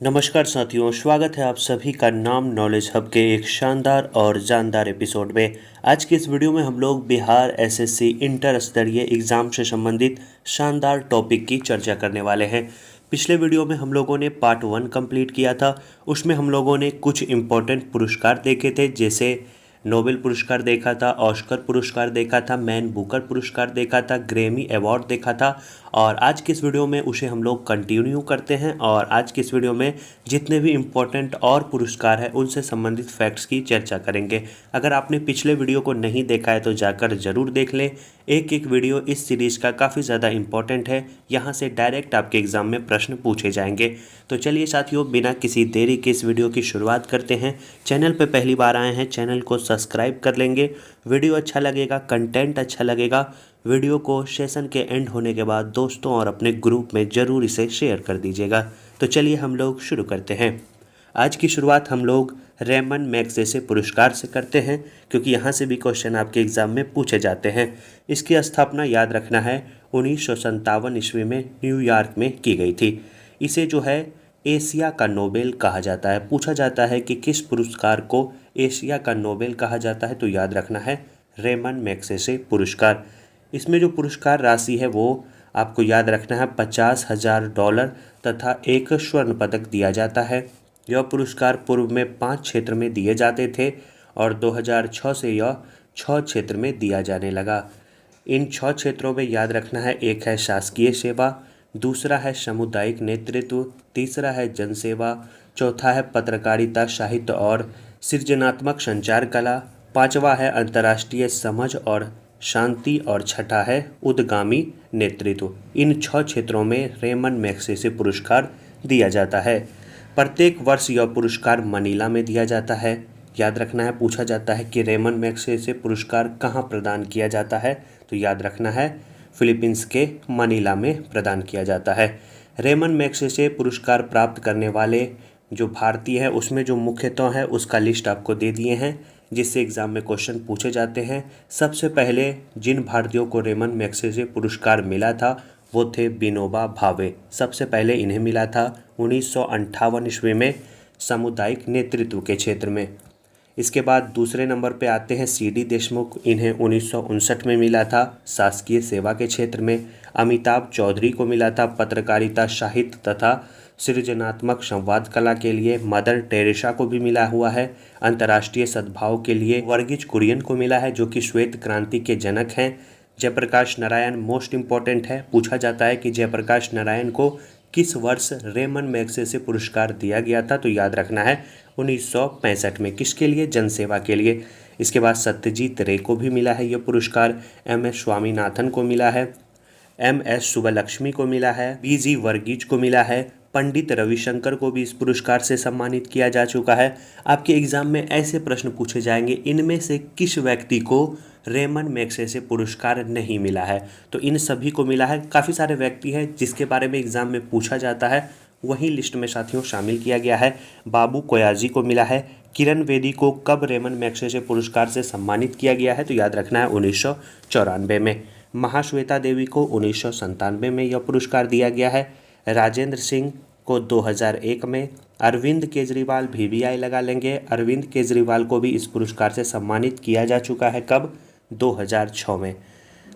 नमस्कार साथियों, स्वागत है आप सभी का नाम नॉलेज हब के एक शानदार और जानदार एपिसोड में। आज के इस वीडियो में हम लोग बिहार एसएससी इंटर स्तरीय एग्ज़ाम से संबंधित शानदार टॉपिक की चर्चा करने वाले हैं। पिछले वीडियो में हम लोगों ने पार्ट 1 कंप्लीट किया था। उसमें हम लोगों ने कुछ इम्पोर्टेंट पुरस्कार देखे थे, जैसे नोबेल पुरस्कार देखा था, ऑस्कर पुरस्कार देखा था, मैन बुकर पुरस्कार देखा था, ग्रैमी अवार्ड देखा था। और आज के इस वीडियो में उसे हम लोग कंटिन्यू करते हैं और आज के इस वीडियो में जितने भी इम्पोर्टेंट और पुरस्कार हैं उनसे संबंधित फैक्ट्स की चर्चा करेंगे। अगर आपने पिछले वीडियो को नहीं देखा है तो जाकर ज़रूर देख लें। एक एक वीडियो इस सीरीज़ का काफ़ी ज़्यादा इम्पोर्टेंट है। यहाँ से डायरेक्ट आपके एग्ज़ाम में प्रश्न पूछे जाएंगे। तो चलिए साथियों, बिना किसी देरी के इस वीडियो की शुरुआत करते हैं। चैनल पर पहली बार आए हैं, चैनल को सब्सक्राइब कर लेंगे। वीडियो अच्छा लगेगा, कंटेंट अच्छा लगेगा, वीडियो को सेशन के एंड होने के बाद दोस्तों और अपने ग्रुप में ज़रूर इसे शेयर कर दीजिएगा। तो चलिए हम लोग शुरू करते हैं। आज की शुरुआत हम लोग रेमन मैग्सेसे पुरस्कार से करते हैं, क्योंकि यहाँ से भी क्वेश्चन आपके एग्ज़ाम में पूछे जाते हैं। इसकी स्थापना याद रखना है 1957 ईस्वी में न्यूयॉर्क में की गई थी। इसे जो है एशिया का नोबेल कहा जाता है। पूछा जाता है कि किस पुरस्कार को एशिया का नोबेल कहा जाता है, तो याद रखना है रेमन मैग्सेसे पुरस्कार। इसमें जो पुरस्कार राशि है वो आपको याद रखना है $50,000 तथा एक स्वर्ण पदक दिया जाता है। यह पुरस्कार पूर्व में 5 क्षेत्र में दिए जाते थे और 2006 से यह 6 क्षेत्र में दिया जाने लगा। इन 6 क्षेत्रों में याद रखना है, एक है शासकीय सेवा, दूसरा है सामुदायिक नेतृत्व, तीसरा है जनसेवा, चौथा है पत्रकारिता, साहित्य और सृजनात्मक संचार कला, पांचवा है अंतर्राष्ट्रीय समझ और शांति और छठा है उद्गामी नेतृत्व। इन 6 क्षेत्रों में रेमन मैग्सेसे पुरस्कार दिया जाता है। प्रत्येक वर्ष यह पुरस्कार मनीला में दिया जाता है। याद रखना है, पूछा जाता है कि रेमन मैग्सेसे पुरस्कार कहाँ प्रदान किया जाता है, तो याद रखना है फिलीपींस के मनीला में प्रदान किया जाता है। रेमन मैग्सेसे पुरस्कार प्राप्त करने वाले जो भारतीय है उसमें जो मुख्यतः है उसका लिस्ट आपको दे दिए हैं, जिससे एग्ज़ाम में क्वेश्चन पूछे जाते हैं। सबसे पहले जिन भारतीयों को रेमन मैग्सेसे पुरस्कार मिला था वो थे विनोबा भावे। सबसे पहले इन्हें मिला था 1958 ईस्वी में सामुदायिक नेतृत्व के क्षेत्र में। इसके बाद दूसरे नंबर पे आते हैं CD देशमुख। इन्हें 1959 में मिला था शासकीय सेवा के क्षेत्र में। अमिताभ चौधरी को मिला था पत्रकारिता, साहित्य तथा सृजनात्मक संवाद कला के लिए। मदर टेरेसा को भी मिला हुआ है अंतर्राष्ट्रीय सद्भाव के लिए। वर्गीज कुरियन को मिला है जो कि श्वेत क्रांति के जनक हैं। जयप्रकाश नारायण मोस्ट इम्पॉर्टेंट है। पूछा जाता है कि जयप्रकाश नारायण को किस वर्ष रेमन मैग्सेसे पुरस्कार दिया गया था, तो याद रखना है 1965 में। किसके लिए? जनसेवा के लिए। इसके बाद सत्यजीत रे को भी मिला है यह पुरस्कार। MS स्वामीनाथन को मिला है। MS सुब्बलक्ष्मी को मिला है। BG वर्गीज को मिला है। पंडित रविशंकर को भी इस पुरस्कार से सम्मानित किया जा चुका है। आपके एग्जाम में ऐसे प्रश्न पूछे जाएंगे, इनमें से किस व्यक्ति को रेमन मैग्सेसे पुरस्कार नहीं मिला है, तो इन सभी को मिला है। काफ़ी सारे व्यक्ति हैं जिसके बारे में एग्जाम में पूछा जाता है, वही लिस्ट में साथियों शामिल किया गया है। बाबू कोयाजी को मिला है। किरण बेदी को कब रेमन मैग्सेसे पुरस्कार से सम्मानित किया गया है, तो याद रखना है 1994 में। महाश्वेता देवी को 1997 में यह पुरस्कार दिया गया है। राजेंद्र सिंह को 2001 में। अरविंद केजरीवाल VVI लगा लेंगे। अरविंद केजरीवाल को भी इस पुरस्कार से सम्मानित किया जा चुका है। कब? 2006 में।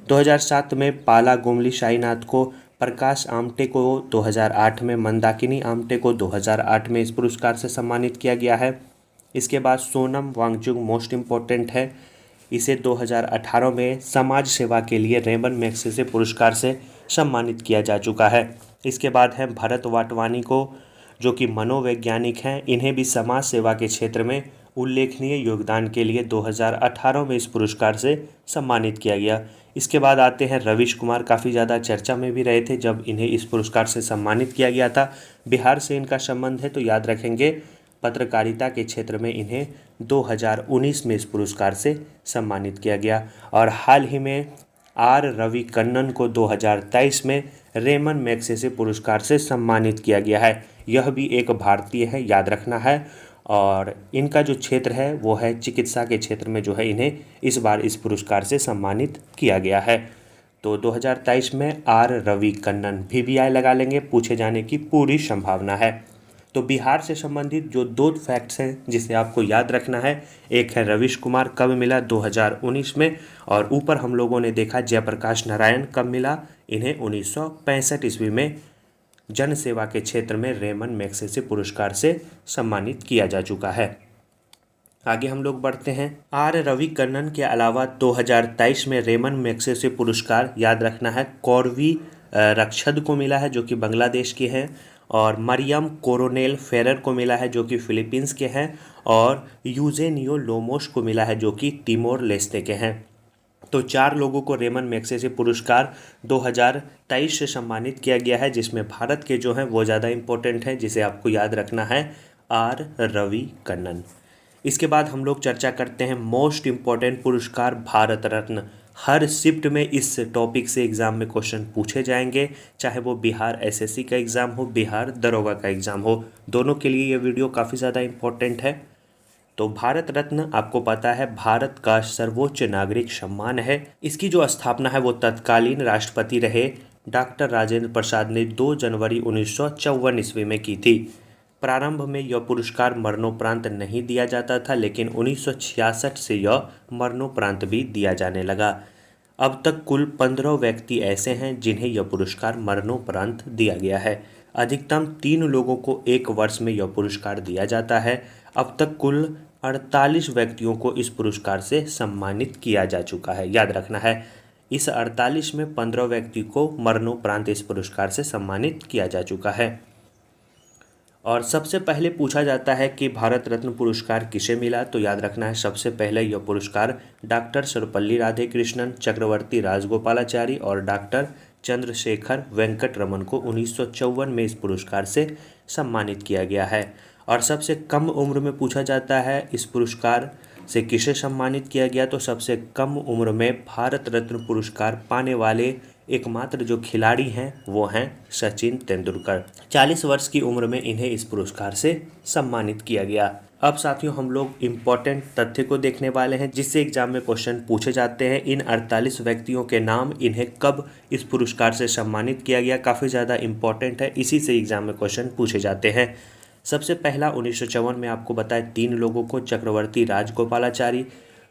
2007 में पाला गुमली साईनाथ को। प्रकाश आमटे को 2008 में। मंदाकिनी आमटे को 2008 में इस पुरस्कार से सम्मानित किया गया है। इसके बाद सोनम वांगचुक मोस्ट इम्पोर्टेंट है। इसे 2018 में समाज सेवा के लिए रेमन मैग्सेसे पुरस्कार से सम्मानित किया जा चुका है। इसके बाद है भरत वाटवानी को, जो कि मनोवैज्ञानिक हैं। इन्हें भी समाज सेवा के क्षेत्र में उल्लेखनीय योगदान के लिए 2018 में इस पुरस्कार से सम्मानित किया गया। इसके बाद आते हैं रविश कुमार। काफ़ी ज़्यादा चर्चा में भी रहे थे जब इन्हें इस पुरस्कार से सम्मानित किया गया था। बिहार से इनका संबंध है, तो याद रखेंगे पत्रकारिता के क्षेत्र में इन्हें 2019 में इस पुरस्कार से सम्मानित किया गया। और हाल ही में R रविकन्नन को 2023 में रेमन मैग्सेसे पुरस्कार से सम्मानित किया गया है। यह भी एक भारतीय है, याद रखना है। और इनका जो क्षेत्र है वो है चिकित्सा के क्षेत्र में, जो है इन्हें इस बार इस पुरस्कार से सम्मानित किया गया है। तो 2023 में R रविकन्नन VVI लगा लेंगे, पूछे जाने की पूरी संभावना है। तो बिहार से संबंधित जो 2 फैक्ट्स हैं जिसे आपको याद रखना है, एक है रवीश कुमार कब मिला 2019 में, और ऊपर हम लोगों ने देखा जयप्रकाश नारायण कब मिला, इन्हें 1965 ईस्वी में जन सेवा के क्षेत्र में रेमन मैग्सेसे पुरस्कार से सम्मानित किया जा चुका है। आगे हम लोग बढ़ते हैं। आर रविकर्णन के अलावा 2023 में रेमन मैग्सेसे पुरस्कार याद रखना है कौरवी रक्षद को मिला है जो कि बांग्लादेश के हैं, और मरियम कोरोनेल फेरर को मिला है जो कि फिलीपींस के हैं, और यूजेनियो लोमोस को मिला है जो कि तिमोर लेस्ते के हैं। तो 4 लोगों को रेमन मैग्सेसे पुरस्कार 2023 से सम्मानित किया गया है, जिसमें भारत के जो हैं वो ज़्यादा इम्पोर्टेंट हैं, जिसे आपको याद रखना है आर रविकर्णन। इसके बाद हम लोग चर्चा करते हैं मोस्ट इम्पॉर्टेंट पुरस्कार भारत रत्न। हर शिफ्ट में इस टॉपिक से एग्ज़ाम में क्वेश्चन पूछे जाएंगे, चाहे वो बिहार एसएससी का एग्ज़ाम हो, बिहार दरोगा का एग्ज़ाम हो, दोनों के लिए ये वीडियो काफ़ी ज़्यादा इम्पोर्टेंट है। तो भारत रत्न आपको पता है भारत का सर्वोच्च नागरिक सम्मान है। इसकी जो स्थापना है वो तत्कालीन राष्ट्रपति रहे डॉक्टर राजेंद्र प्रसाद ने 2 जनवरी 1954 ईस्वी में की थी। प्रारंभ में यह पुरस्कार मरणोपरांत नहीं दिया जाता था, लेकिन 1966 से यह मरणोपरांत भी दिया जाने लगा। अब तक कुल 15 व्यक्ति ऐसे हैं जिन्हें यह पुरस्कार मरणोपरांत दिया गया है। अधिकतम 3 लोगों को 1 वर्ष में यह पुरस्कार दिया जाता है। अब तक कुल 48 व्यक्तियों को इस पुरस्कार से सम्मानित किया जा चुका है। याद रखना है, इस 48 में 15 व्यक्ति को मरणोपरांत इस पुरस्कार से सम्मानित किया जा चुका है। और सबसे पहले पूछा जाता है कि भारत रत्न पुरस्कार किसे मिला, तो याद रखना है सबसे पहले यह पुरस्कार डॉक्टर सर्वपल्ली राधाकृष्णन, चक्रवर्ती राजगोपालाचारी और डॉक्टर चंद्रशेखर वेंकट रमन को 1954 में इस पुरस्कार से सम्मानित किया गया है। और सबसे कम उम्र में पूछा जाता है इस पुरस्कार से किसे सम्मानित किया गया, तो सबसे कम उम्र में भारत रत्न पुरस्कार पाने वाले एकमात्र जो खिलाड़ी हैं वो हैं सचिन तेंदुलकर। 40 वर्ष की उम्र में इन्हें इस पुरस्कार से सम्मानित किया गया। अब साथियों हम लोग इम्पोर्टेंट तथ्य को देखने वाले हैं जिससे एग्जाम में क्वेश्चन पूछे जाते हैं। इन 48 व्यक्तियों के नाम, इन्हें कब इस पुरस्कार से सम्मानित किया गया, काफ़ी ज़्यादा इम्पोर्टेंट है, इसी से एग्जाम में क्वेश्चन पूछे जाते हैं। सबसे पहला 1954 में आपको बताया 3 लोगों को, चक्रवर्ती राजगोपालाचारी,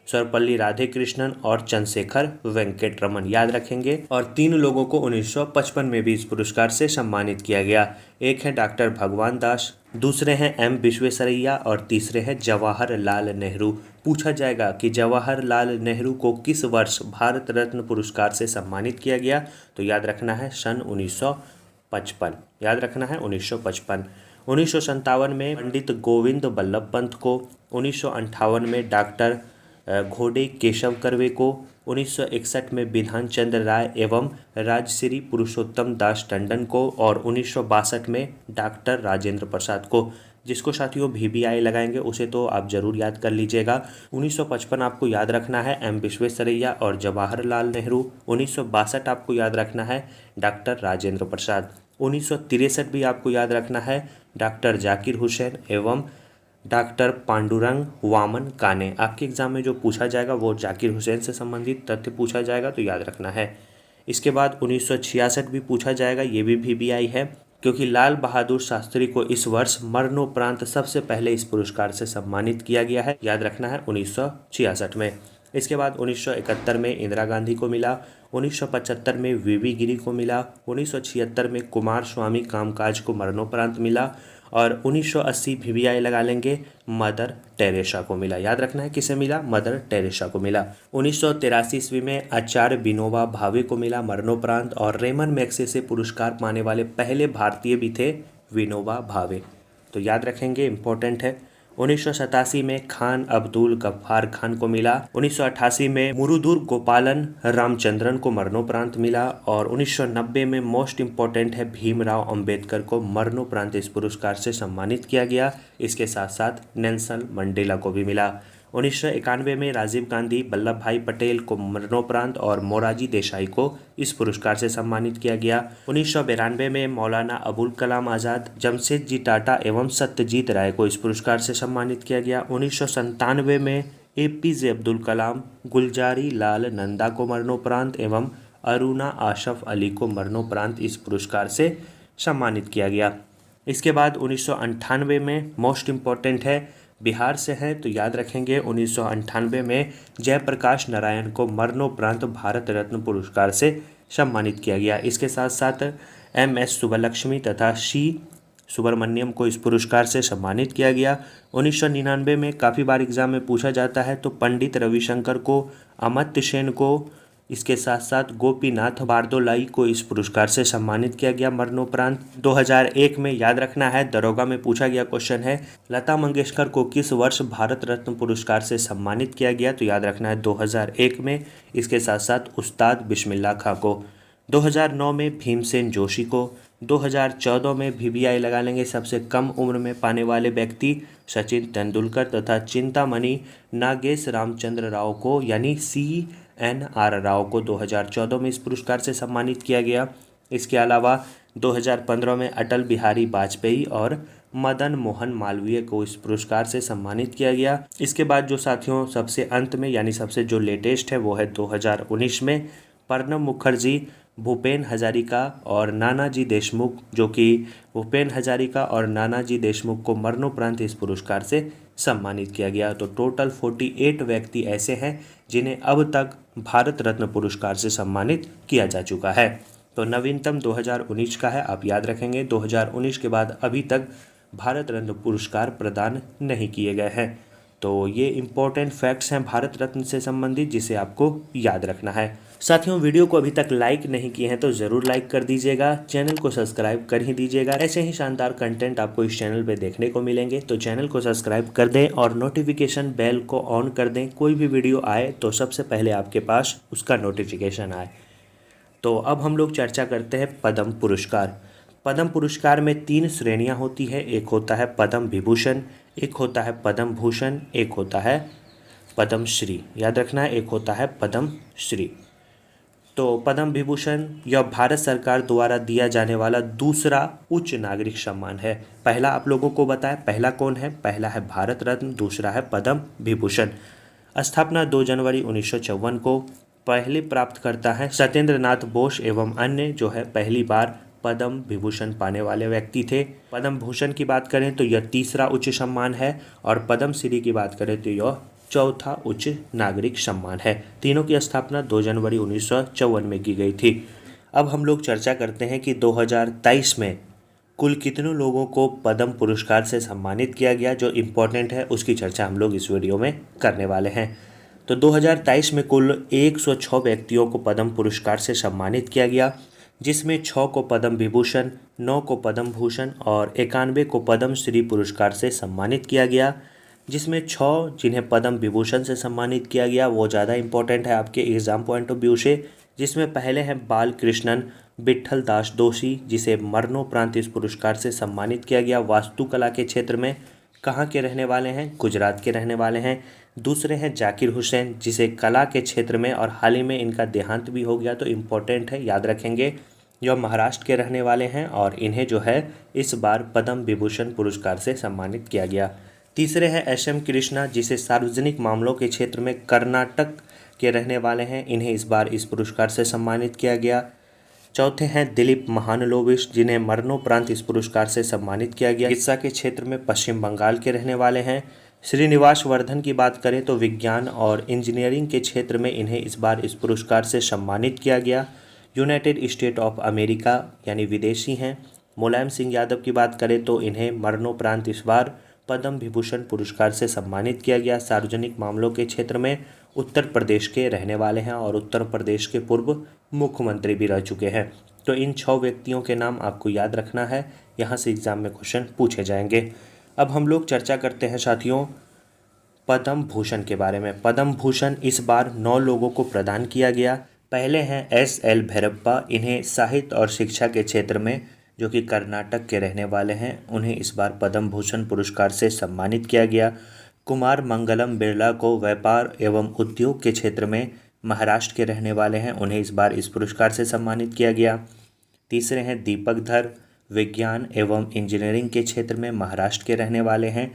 सर्वपल्ली राधाकृष्णन और चंद्रशेखर वेंकट रमन, याद रखेंगे। और 3 लोगों को 1955 में भी इस पुरस्कार से सम्मानित किया गया। एक है डॉक्टर भगवान दास, दूसरे हैं एम विश्वेश्वरैया और तीसरे हैं जवाहरलाल नेहरू। पूछा जाएगा कि जवाहरलाल नेहरू को किस वर्ष भारत रत्न पुरस्कार से सम्मानित किया गया, तो याद रखना है सन 1955, याद रखना है 1955। 1957 में पंडित गोविंद बल्लभ पंत को, 1958 में डॉक्टर घोड़े केशव कर्वे को, 1961 में बिधान चंद्र राय एवं राजश्री पुरुषोत्तम दास टंडन को, और 1962 में डॉक्टर राजेंद्र प्रसाद को। जिसको साथियों VBI लगाएंगे उसे तो आप जरूर याद कर लीजिएगा। 1955 आपको याद रखना है एम विश्वेश्वरैया और जवाहरलाल नेहरू। 1962 आपको याद रखना है डॉक्टर राजेंद्र प्रसाद। 1963 भी आपको याद रखना है डॉक्टर जाकिर हुसैन एवं डॉक्टर पांडुरंग वामन काने। आपके एग्जाम में जो पूछा जाएगा वो जाकिर हुसैन से संबंधित तथ्य पूछा जाएगा, तो याद रखना है। इसके बाद 1966 भी पूछा जाएगा, ये भी VBI है, क्योंकि लाल बहादुर शास्त्री को इस वर्ष मरणोपरांत सबसे पहले इस पुरस्कार से सम्मानित किया गया है, याद रखना है 1966 में। इसके बाद 1971 में इंदिरा गांधी को मिला, 1975 में VV गिरी को मिला, 1976 में कुमार स्वामी कामकाज को मरणोपरांत मिला, और 1980 VBI लगा लेंगे मदर टेरेसा को मिला। याद रखना है किसे मिला, मदर टेरेसा को मिला। 1983 ईस्वी में आचार्य विनोबा भावे को मिला मरणोपरांत, और रेमन मैग्सेसे पुरस्कार पाने वाले पहले भारतीय भी थे विनोबा भावे, तो याद रखेंगे, इंपॉर्टेंट है। 1987 में खान अब्दुल गफ्फार खान को मिला, 1988 में मुरुदुर गोपालन रामचंद्रन को मरणोपरांत मिला, और 1990 में मोस्ट इम्पॉर्टेंट है भीमराव अंबेडकर को मरणोपरांत इस पुरस्कार से सम्मानित किया गया। इसके साथ साथ नेल्सन मंडेला को भी मिला। 1991 में राजीव गांधी, वल्लभ भाई पटेल को मरणोपरांत और मोरारजी देसाई को इस पुरस्कार से सम्मानित किया गया। 1992 में मौलाना अबुल कलाम आज़ाद, जमशेदजी टाटा एवं सत्यजीत राय को इस पुरस्कार से सम्मानित किया गया। 1997 में APJ अब्दुल कलाम, गुलजारी लाल नंदा को मरणोपरांत एवं अरुणा आशफ अली को मरणोपरांत इस पुरस्कार से सम्मानित किया गया। इसके बाद 1998 में मोस्ट इम्पॉर्टेंट है, बिहार से हैं तो याद रखेंगे 1998 में जयप्रकाश नारायण को मरणोपरांत भारत रत्न पुरस्कार से सम्मानित किया गया। इसके साथ साथ MS सुब्बलक्ष्मी तथा सी सुब्रमण्यम को इस पुरस्कार से सम्मानित किया गया। 1999 में काफ़ी बार एग्जाम में पूछा जाता है, तो पंडित रविशंकर को, अमर्त्य सेन को, इसके साथ साथ गोपीनाथ बारदोलाई को इस पुरस्कार से सम्मानित किया गया मरणोपरांत। 2001 में याद रखना है, दरोगा में पूछा गया क्वेश्चन है, लता मंगेशकर को किस वर्ष भारत रत्न पुरस्कार से सम्मानित किया गया, तो याद रखना है 2001 में। इसके साथ साथ उस्ताद बिस्मिल्लाह खां को। 2009 में भीमसेन जोशी को। 2014 में VVI लगा लेंगे, सबसे कम उम्र में पाने वाले व्यक्ति सचिन तेंदुलकर तथा चिंतामणि नागेश रामचंद्र राव को यानी CNR राव को 2014 में इस पुरस्कार से सम्मानित किया गया। इसके अलावा 2015 में अटल बिहारी वाजपेयी और मदन मोहन मालवीय को इस पुरस्कार से सम्मानित किया गया। इसके बाद जो साथियों सबसे अंत में यानी सबसे जो लेटेस्ट है वो है 2019 में प्रणब मुखर्जी, भूपेन हजारिका और नानाजी देशमुख, जो कि भूपेन हजारिका और नानाजी देशमुख को मरणोपरांत इस पुरस्कार से सम्मानित किया गया। तो टोटल 48 व्यक्ति ऐसे हैं जिन्हें अब तक भारत रत्न पुरस्कार से सम्मानित किया जा चुका है। तो नवीनतम 2019 का है, आप याद रखेंगे। 2019 के बाद अभी तक भारत रत्न पुरस्कार प्रदान नहीं किए गए हैं। तो ये इम्पोर्टेंट फैक्ट्स हैं भारत रत्न से संबंधित, जिसे आपको याद रखना है। साथियों, वीडियो को अभी तक लाइक नहीं किए हैं तो ज़रूर लाइक कर दीजिएगा, चैनल को सब्सक्राइब कर ही दीजिएगा। ऐसे ही शानदार कंटेंट आपको इस चैनल पे देखने को मिलेंगे, तो चैनल को सब्सक्राइब कर दें और नोटिफिकेशन बेल को ऑन कर दें। कोई भी वीडियो आए तो सबसे पहले आपके पास उसका नोटिफिकेशन आए। तो अब हम लोग चर्चा करते हैं पद्म पुरस्कार। पद्म पुरस्कार में 3 श्रेणियां होती है, एक होता है पद्म विभूषण, एक होता है पद्म भूषण, एक होता है पद्म श्री। याद रखना है, एक होता है पद्म श्री। तो पद्म विभूषण यह भारत सरकार द्वारा दिया जाने वाला दूसरा उच्च नागरिक सम्मान है। पहला आप लोगों को बताएं, पहला कौन है? पहला है भारत रत्न, दूसरा है पद्म विभूषण। स्थापना 2 जनवरी 1954 को। पहले प्राप्त करता है सत्येंद्र नाथ बोस एवं अन्य जो है पहली बार पद्म विभूषण पाने वाले व्यक्ति थे। पद्म भूषण की बात करें तो यह तीसरा उच्च सम्मान है और पद्म श्री की बात करें तो यह चौथा उच्च नागरिक सम्मान है। तीनों की स्थापना 2 जनवरी 1954 में की गई थी। अब हम लोग चर्चा करते हैं कि 2023 में कुल कितने लोगों को पद्म पुरस्कार से सम्मानित किया गया। जो इम्पोर्टेंट है उसकी चर्चा हम लोग इस वीडियो में करने वाले हैं। तो 2023 में कुल 106 व्यक्तियों को पद्म पुरस्कार से सम्मानित किया गया, जिसमें 6 को पद्म विभूषण, 9 को पद्म भूषण और 91 को पद्म श्री पुरस्कार से सम्मानित किया गया। जिसमें 6 जिन्हें पद्म विभूषण से सम्मानित किया गया वो ज़्यादा इंपॉर्टेंट है आपके एग्ज़ाम पॉइंट ऑफ व्यू से। जिसमें पहले हैं बालकृष्णन विट्ठल दास दोषी, जिसे मरणोपरांत इस पुरस्कार से सम्मानित किया गया। वास्तुकला के क्षेत्र में कहाँ के रहने वाले हैं? गुजरात के रहने वाले हैं। दूसरे हैं जाकिर हुसैन, जिसे कला के क्षेत्र में और हाल ही में इनका देहांत भी हो गया, तो इम्पोर्टेंट है, याद रखेंगे। यह महाराष्ट्र के रहने वाले हैं और इन्हें जो है इस बार पद्म विभूषण पुरस्कार से सम्मानित किया गया। तीसरे हैं SM कृष्णा, जिसे सार्वजनिक मामलों के क्षेत्र में कर्नाटक के रहने वाले हैं, इन्हें इस बार इस पुरस्कार से सम्मानित किया गया। चौथे हैं दिलीप महानलोविश, जिन्हें मरणोपरांत इस पुरस्कार से सम्मानित किया गया। चिकित्सा के क्षेत्र में पश्चिम बंगाल के रहने वाले हैं। श्रीनिवास वर्धन की बात करें तो विज्ञान और इंजीनियरिंग के क्षेत्र में इन्हें इस बार इस पुरस्कार से सम्मानित किया गया। यूनाइटेड स्टेट ऑफ अमेरिका यानी विदेशी हैं। मुलायम सिंह यादव की बात करें तो इन्हें मरणोपरांत इस बार पद्म विभूषण पुरस्कार से सम्मानित किया गया। सार्वजनिक मामलों के क्षेत्र में उत्तर प्रदेश के रहने वाले हैं और उत्तर प्रदेश के पूर्व मुख्यमंत्री भी रह चुके हैं। तो इन 6 व्यक्तियों के नाम आपको याद रखना है, यहाँ से एग्जाम में क्वेश्चन पूछे जाएंगे। अब हम लोग चर्चा करते हैं साथियों पद्म भूषण के बारे में। पद्म भूषण इस बार 9 लोगों को प्रदान किया गया। पहले हैं SL भैरप्पा, इन्हें साहित्य और शिक्षा के क्षेत्र में, जो कि कर्नाटक के रहने वाले हैं, उन्हें इस बार पद्म भूषण पुरस्कार से सम्मानित किया गया। कुमार मंगलम बिरला को व्यापार एवं उद्योग के क्षेत्र में, महाराष्ट्र के रहने वाले हैं, उन्हें इस बार इस पुरस्कार से सम्मानित किया गया। तीसरे हैं दीपक धर, विज्ञान एवं इंजीनियरिंग के क्षेत्र में, महाराष्ट्र के रहने वाले हैं।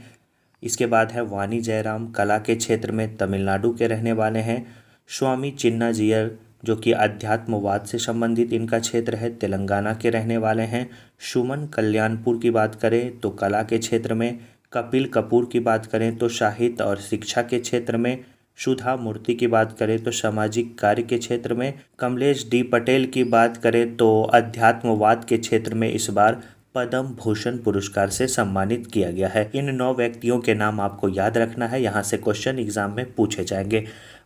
इसके बाद है वाणी जयराम, कला के क्षेत्र में, तमिलनाडु के रहने वाले हैं। स्वामी चिन्नाजियर जो कि अध्यात्मवाद से संबंधित इनका क्षेत्र है, तेलंगाना के रहने वाले हैं। सुमन कल्याणपुर की बात करें तो कला के क्षेत्र में, कपिल कपूर की बात करें तो साहित्य और शिक्षा के क्षेत्र में, सुधा मूर्ति की बात करें तो सामाजिक कार्य के क्षेत्र में, कमलेश डी पटेल की बात करें तो अध्यात्मवाद के क्षेत्र में इस बार पद्म भूषण पुरस्कार से सम्मानित किया गया है। इन 9 व्यक्तियों के नाम आपको याद रखना है, यहाँ से क्वेश्चन एग्जाम में पूछे जाएंगे।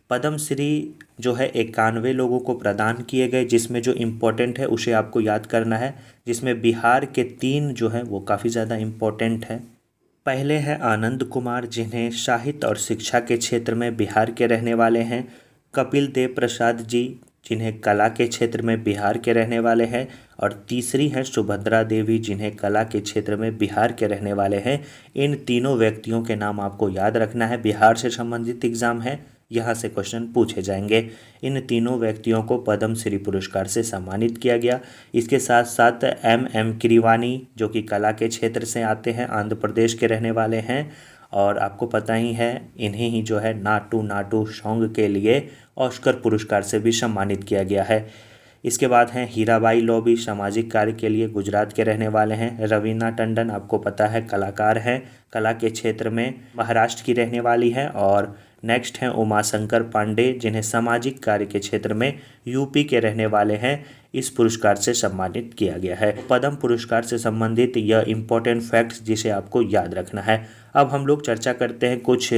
पद्मश्री जो है 91 लोगों को प्रदान किए गए, जिसमें जो इम्पोर्टेंट है उसे आपको याद करना है, जिसमें बिहार के 3 जो हैं वो काफ़ी ज़्यादा इम्पोर्टेंट हैं। पहले हैं आनंद कुमार, जिन्हें साहित्य और शिक्षा के क्षेत्र में बिहार के रहने वाले हैं। कपिल देव प्रसाद जी, जिन्हें कला के क्षेत्र में बिहार के रहने वाले हैं। और तीसरी हैं सुभद्रा देवी, जिन्हें कला के क्षेत्र में बिहार के रहने वाले हैं। इन तीनों व्यक्तियों के नाम आपको याद रखना है, बिहार से संबंधित एग्जाम है, यहाँ से क्वेश्चन पूछे जाएंगे। इन तीनों व्यक्तियों को पद्मश्री पुरस्कार से सम्मानित किया गया। इसके साथ साथ एम किरवानी, जो कि कला के क्षेत्र से आते हैं, आंध्र प्रदेश के रहने वाले हैं, और आपको पता ही है इन्हें ही जो है नाटू नाटू सॉन्ग के लिए ऑस्कर पुरस्कार से भी सम्मानित किया गया है। इसके बाद हैं हीराबाई लोबी, सामाजिक कार्य के लिए गुजरात के रहने वाले हैं। रवीना टंडन, आपको पता है कलाकार हैं, कला के क्षेत्र में महाराष्ट्र की रहने वाली है। और नेक्स्ट हैं उमाशंकर पांडे, जिन्हें सामाजिक कार्य के क्षेत्र में यूपी के रहने वाले हैं। इस पुरस्कार से सम्मानित किया गया है। पद्म पुरस्कार से संबंधित यह इम्पोर्टेंट फैक्ट्स जिसे आपको याद रखना है। अब हम लोग चर्चा करते हैं कुछ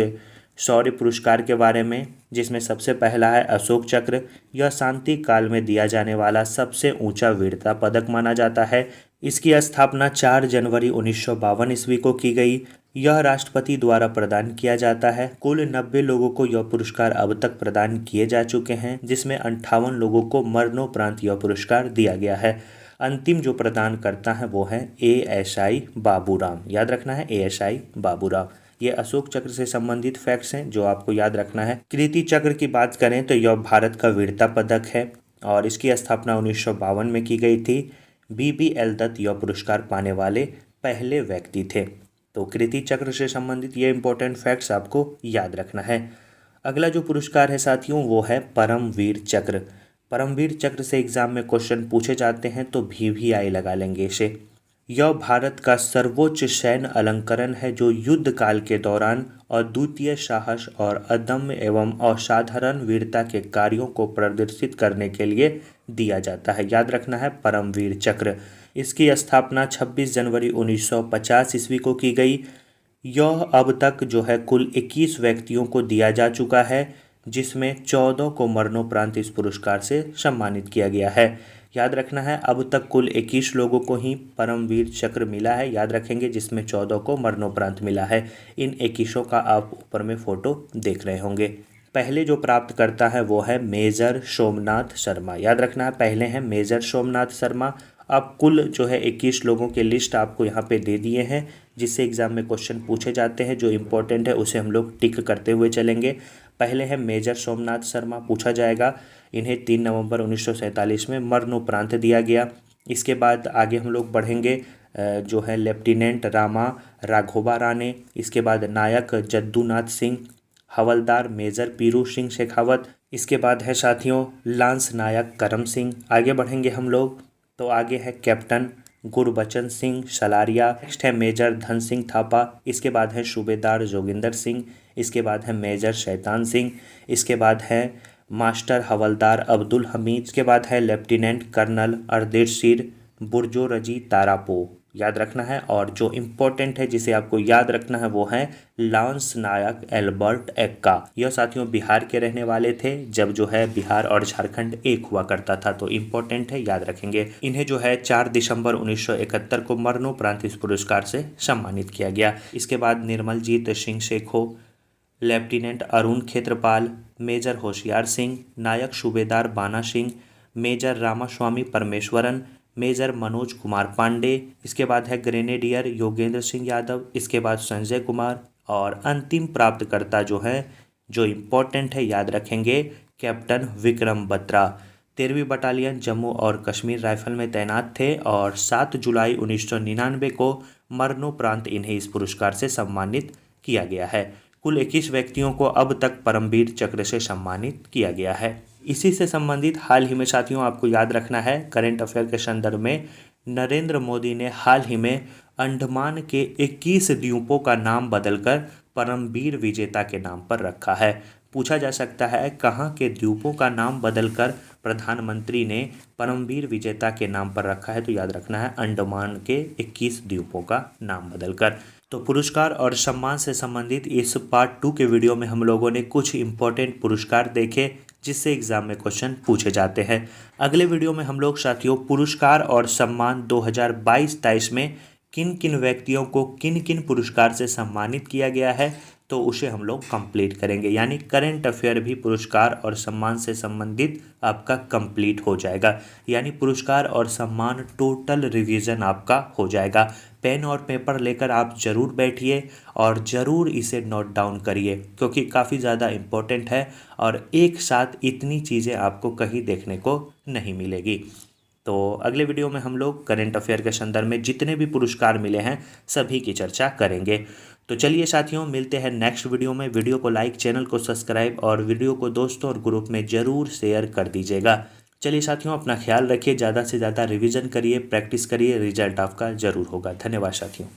शौर्य पुरस्कार के बारे में, जिसमें सबसे पहला है अशोक चक्र। यह शांति काल में दिया जाने वाला सबसे ऊंचा वीरता पदक माना जाता है। इसकी स्थापना 4 जनवरी 1952 ईस्वी को की गई। यह राष्ट्रपति द्वारा प्रदान किया जाता है। कुल 90 लोगों को यह पुरस्कार अब तक प्रदान किए जा चुके हैं, जिसमें 58 लोगों को मरणोपरांत यह पुरस्कार दिया गया है। अंतिम जो प्रदान करता है वो है ASI बाबूराम, याद रखना है ASI बाबूराम। ये अशोक चक्र से संबंधित फैक्ट्स हैं जो आपको याद रखना है। कीर्ति चक्र की बात करें तो यह भारत का वीरता पदक है और इसकी स्थापना 1952 में की गई थी। BBL दत्त यह पुरस्कार पाने वाले पहले व्यक्ति थे। तो कीर्ति चक्र से संबंधित ये इंपॉर्टेंट फैक्ट्स आपको याद रखना है। अगला जो पुरस्कार है साथियों वो है परमवीर चक्र। परमवीर चक्र से एग्जाम में क्वेश्चन पूछे जाते हैं तो VVI लगा लेंगे इसे। यह भारत का सर्वोच्च सैन्य अलंकरण है जो युद्ध काल के दौरान अद्वितीय साहस और अदम्य एवं असाधारण वीरता के कार्यों को प्रदर्शित करने के लिए दिया जाता है। याद रखना है परमवीर चक्र। इसकी स्थापना 26 जनवरी 1950 ईस्वी को की गई। यह अब तक जो है कुल 21 व्यक्तियों को दिया जा चुका है, जिसमें 14 को मरणोपरांत इस पुरस्कार से सम्मानित किया गया है। याद रखना है अब तक कुल 21 लोगों को ही परमवीर चक्र मिला है, याद रखेंगे, जिसमें 14 को मरणोपरांत मिला है। इन 21 का आप ऊपर में फोटो देख रहे होंगे। पहले जो प्राप्त करता है वो है मेजर सोमनाथ शर्मा। याद रखना है पहले हैं मेजर सोमनाथ शर्मा। अब कुल जो है 21 लोगों के लिस्ट आपको यहाँ पे दे दिए हैं, जिससे एग्जाम में क्वेश्चन पूछे जाते हैं। जो इम्पोर्टेंट है उसे हम लोग टिक करते हुए चलेंगे। पहले है मेजर सोमनाथ शर्मा, पूछा जाएगा। इन्हें 3 नवंबर 1947 में मरणोपरांत दिया गया। इसके बाद आगे हम लोग बढ़ेंगे, जो है लेफ्टिनेंट रामा राघोबा राणे। इसके बाद नायक जद्दूनाथ सिंह, हवलदार मेजर पीरू सिंह शेखावत। इसके बाद है साथियों लांस नायक करम सिंह। आगे बढ़ेंगे हम लोग तो आगे है कैप्टन गुरबचन सिंह सलारिया। नेक्स्ट है मेजर धन सिंह थापा। इसके बाद है सूबेदार जोगिंदर सिंह। इसके बाद है मेजर शैतान सिंह। इसके बाद है मास्टर हवलदार अब्दुल हमीद। इसके बाद है लेफ्टिनेंट कर्नल अर्देशीर बुर्जोरजी तारापो। याद रखना है। और जो इम्पोर्टेंट है जिसे आपको याद रखना है वो है लांस नायक एल्बर्ट एक्का। यह साथियों बिहार के रहने वाले थे जब जो है बिहार और झारखंड एक हुआ करता था। तो इम्पोर्टेंट है, याद रखेंगे। इन्हें जो है 4 दिसंबर 1971 को मरणोपरांत इस पुरस्कार से सम्मानित किया गया। इसके बाद निर्मलजीत सिंह शेखो, लेफ्टिनेंट अरुण खेत्रपाल, मेजर होशियार सिंह, नायक सूबेदार बाना सिंह, मेजर रामास्वामी परमेश्वरन, मेजर मनोज कुमार पांडे। इसके बाद है ग्रेनेडियर योगेंद्र सिंह यादव। इसके बाद संजय कुमार। और अंतिम प्राप्तकर्ता जो है, जो इम्पोर्टेंट है, याद रखेंगे, कैप्टन विक्रम बत्रा। 13वीं बटालियन जम्मू और कश्मीर राइफल में तैनात थे और 7 जुलाई 1999 को मरणोपरांत इन्हें इस पुरस्कार से सम्मानित किया गया है। कुल 21 व्यक्तियों को अब तक परमवीर चक्र से सम्मानित किया गया है। इसी से संबंधित हाल ही में साथियों आपको याद रखना है, करंट अफेयर के संदर्भ में नरेंद्र मोदी ने हाल ही में अंडमान के 21 द्वीपों का नाम बदलकर परमवीर विजेता के नाम पर रखा है। पूछा जा सकता है कहाँ के द्वीपों का नाम बदलकर प्रधानमंत्री ने परमवीर विजेता के नाम पर रखा है, तो याद रखना है अंडमान के 21 द्वीपों का नाम बदलकर। तो पुरस्कार और सम्मान से संबंधित इस पार्ट 2 के वीडियो में हम लोगों ने कुछ इंपॉर्टेंट पुरस्कार देखे जिससे एग्जाम में क्वेश्चन पूछे जाते हैं। अगले वीडियो में हम लोग साथियों पुरस्कार और सम्मान 2022-23 में किन किन व्यक्तियों को किन किन पुरस्कार से सम्मानित किया गया है तो उसे हम लोग कंप्लीट करेंगे, यानी करंट अफेयर भी पुरस्कार और सम्मान से संबंधित आपका कंप्लीट हो जाएगा, यानी पुरस्कार और सम्मान टोटल रिवीजन आपका हो जाएगा। पेन और पेपर लेकर आप ज़रूर बैठिए और ज़रूर इसे नोट डाउन करिए क्योंकि काफ़ी ज़्यादा इम्पोर्टेंट है और एक साथ इतनी चीज़ें आपको कहीं देखने को नहीं मिलेगी। तो अगले वीडियो में हम लोग करंट अफेयर के संदर्भ में जितने भी पुरस्कार मिले हैं सभी की चर्चा करेंगे। तो चलिए साथियों, मिलते हैं नेक्स्ट वीडियो में। वीडियो को लाइक, चैनल को सब्सक्राइब और वीडियो को दोस्तों और ग्रुप में ज़रूर शेयर कर दीजिएगा। चलिए साथियों, अपना ख्याल रखिए, ज़्यादा से ज़्यादा रिवीजन करिए, प्रैक्टिस करिए, रिजल्ट आपका ज़रूर होगा। धन्यवाद साथियों।